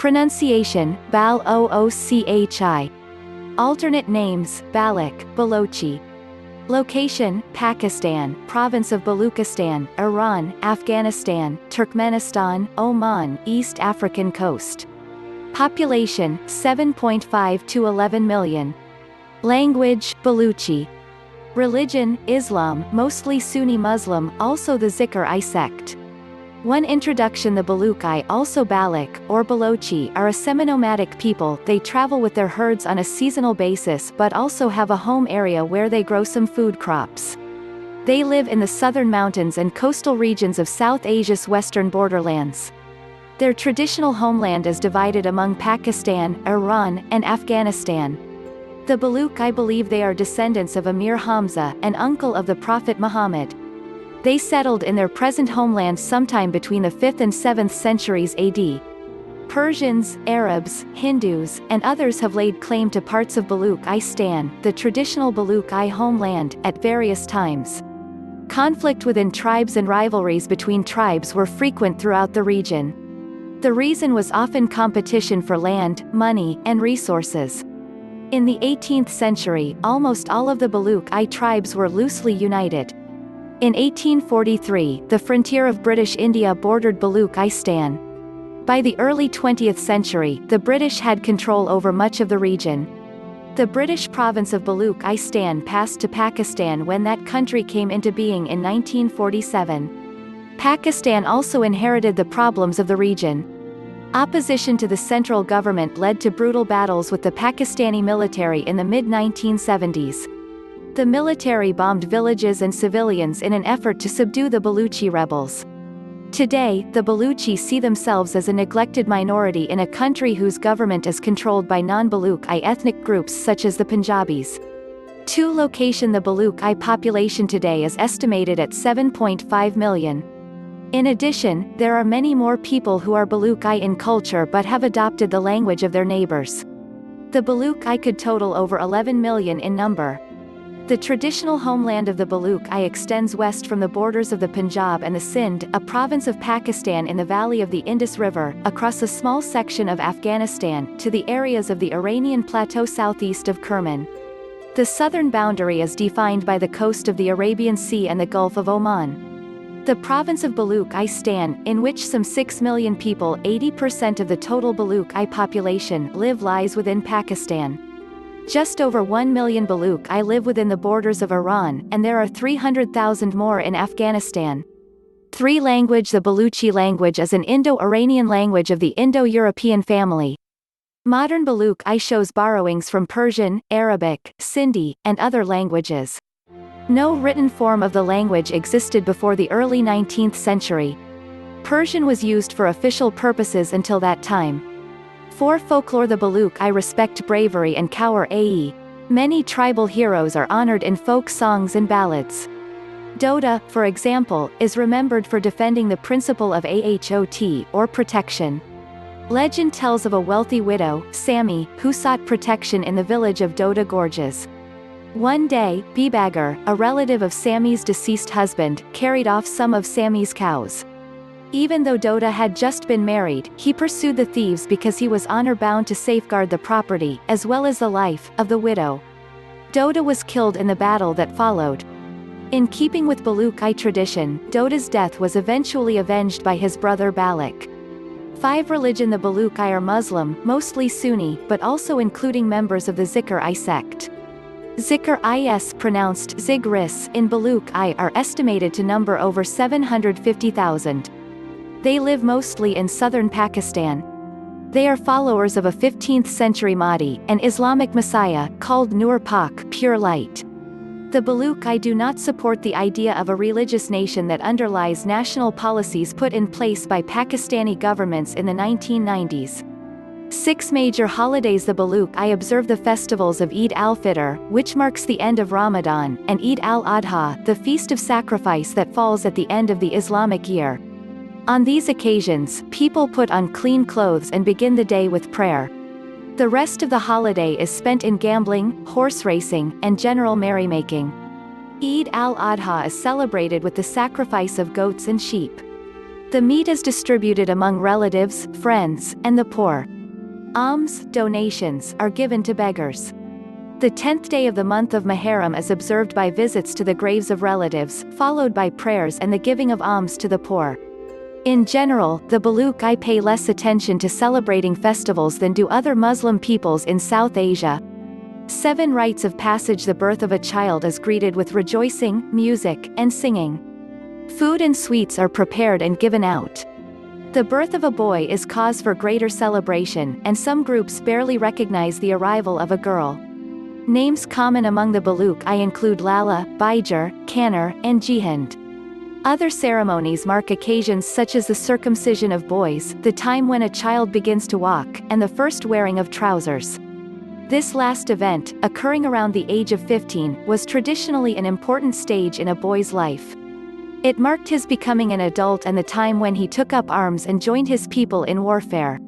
Pronunciation, Bal-O-O-C-H-I. Alternate names, Baloch, Balochi. Location, Pakistan, Province of Baluchistan, Iran, Afghanistan, Turkmenistan, Oman, East African coast. Population, 7.5 to 11 million. Language, Baluchi. Religion, Islam, mostly Sunni Muslim, also the Zikr-i sect. One introduction. The Baluchi, also Baloch, or Balochi, are a semi-nomadic people. They travel with their herds on a seasonal basis but also have a home area where they grow some food crops. They live in the southern mountains and coastal regions of South Asia's western borderlands. Their traditional homeland is divided among Pakistan, Iran, and Afghanistan. The Baluchi believe they are descendants of Amir Hamza, an uncle of the Prophet Muhammad. They settled in their present homeland sometime between the 5th and 7th centuries AD. Persians, Arabs, Hindus, and others have laid claim to parts of Baluchistan, the traditional Baluchi homeland, at various times. Conflict within tribes and rivalries between tribes were frequent throughout the region. The reason was often competition for land, money, and resources. In the 18th century, almost all of the Baluchi tribes were loosely united. In 1843, the frontier of British India bordered Baluchistan. By the early 20th century, the British had control over much of the region. The British province of Baluchistan passed to Pakistan when that country came into being in 1947. Pakistan also inherited the problems of the region. Opposition to the central government led to brutal battles with the Pakistani military in the mid-1970s. The military bombed villages and civilians in an effort to subdue the Baluchi rebels. Today, the Baluchi see themselves as a neglected minority in a country whose government is controlled by non-Baluchi ethnic groups such as the Punjabis. Location. The Baluchi population today is estimated at 7.5 million. In addition, there are many more people who are Baluchi in culture but have adopted the language of their neighbors. The Baluchi could total over 11 million in number. The traditional homeland of the Baluchi extends west from the borders of the Punjab and the Sindh, a province of Pakistan in the valley of the Indus River, across a small section of Afghanistan, to the areas of the Iranian plateau southeast of Kerman. The southern boundary is defined by the coast of the Arabian Sea and the Gulf of Oman. The province of Baluchistan, in which some 6 million people, 80% of the total Baluchi population, live, lies within Pakistan. Just over 1 million Baluchi live within the borders of Iran, and there are 300,000 more in Afghanistan. Language. The Baluchi language is an Indo-Iranian language of the Indo-European family. Modern Baluchi shows borrowings from Persian, Arabic, Sindhi, and other languages. No written form of the language existed before the early 19th century. Persian was used for official purposes until that time. For folklore. The Baluchi respect bravery and cower ae. Many tribal heroes are honored in folk songs and ballads. Doda, for example, is remembered for defending the principle of Ahot, or protection. Legend tells of a wealthy widow, Sami, who sought protection in the village of Doda Gorges. One day, Bibagar, a relative of Sami's deceased husband, carried off some of Sami's cows. Even though Doda had just been married, he pursued the thieves because he was honor-bound to safeguard the property, as well as the life, of the widow. Doda was killed in the battle that followed. In keeping with Baluchi tradition, Doda's death was eventually avenged by his brother Baloch. Religion. The Baluchi are Muslim, mostly Sunni, but also including members of the Zikr-i sect. Zikr-is, pronounced Zigris, in Baluchi are estimated to number over 750,000. They live mostly in southern Pakistan. They are followers of a 15th century Mahdi, an Islamic messiah, called Nur Pak, pure light. The Baluchi do not support the idea of a religious nation that underlies national policies put in place by Pakistani governments in the 1990s. 6 major holidays. The Baluchi observe the festivals of Eid al-Fitr, which marks the end of Ramadan, and Eid al-Adha, the feast of sacrifice that falls at the end of the Islamic year. On these occasions, people put on clean clothes and begin the day with prayer. The rest of the holiday is spent in gambling, horse racing, and general merrymaking. Eid al-Adha is celebrated with the sacrifice of goats and sheep. The meat is distributed among relatives, friends, and the poor. Alms, donations, are given to beggars. The 10th day of the month of Muharram is observed by visits to the graves of relatives, followed by prayers and the giving of alms to the poor. In general, the Baluchi pay less attention to celebrating festivals than do other Muslim peoples in South Asia. 7 rites of passage. The birth of a child is greeted with rejoicing, music, and singing. Food and sweets are prepared and given out. The birth of a boy is cause for greater celebration, and some groups barely recognize the arrival of a girl. Names common among the Baluchi include Lala, Baijar, Kanner, and Jihand. Other ceremonies mark occasions such as the circumcision of boys, the time when a child begins to walk, and the first wearing of trousers. This last event, occurring around the age of 15, was traditionally an important stage in a boy's life. It marked his becoming an adult and the time when he took up arms and joined his people in warfare.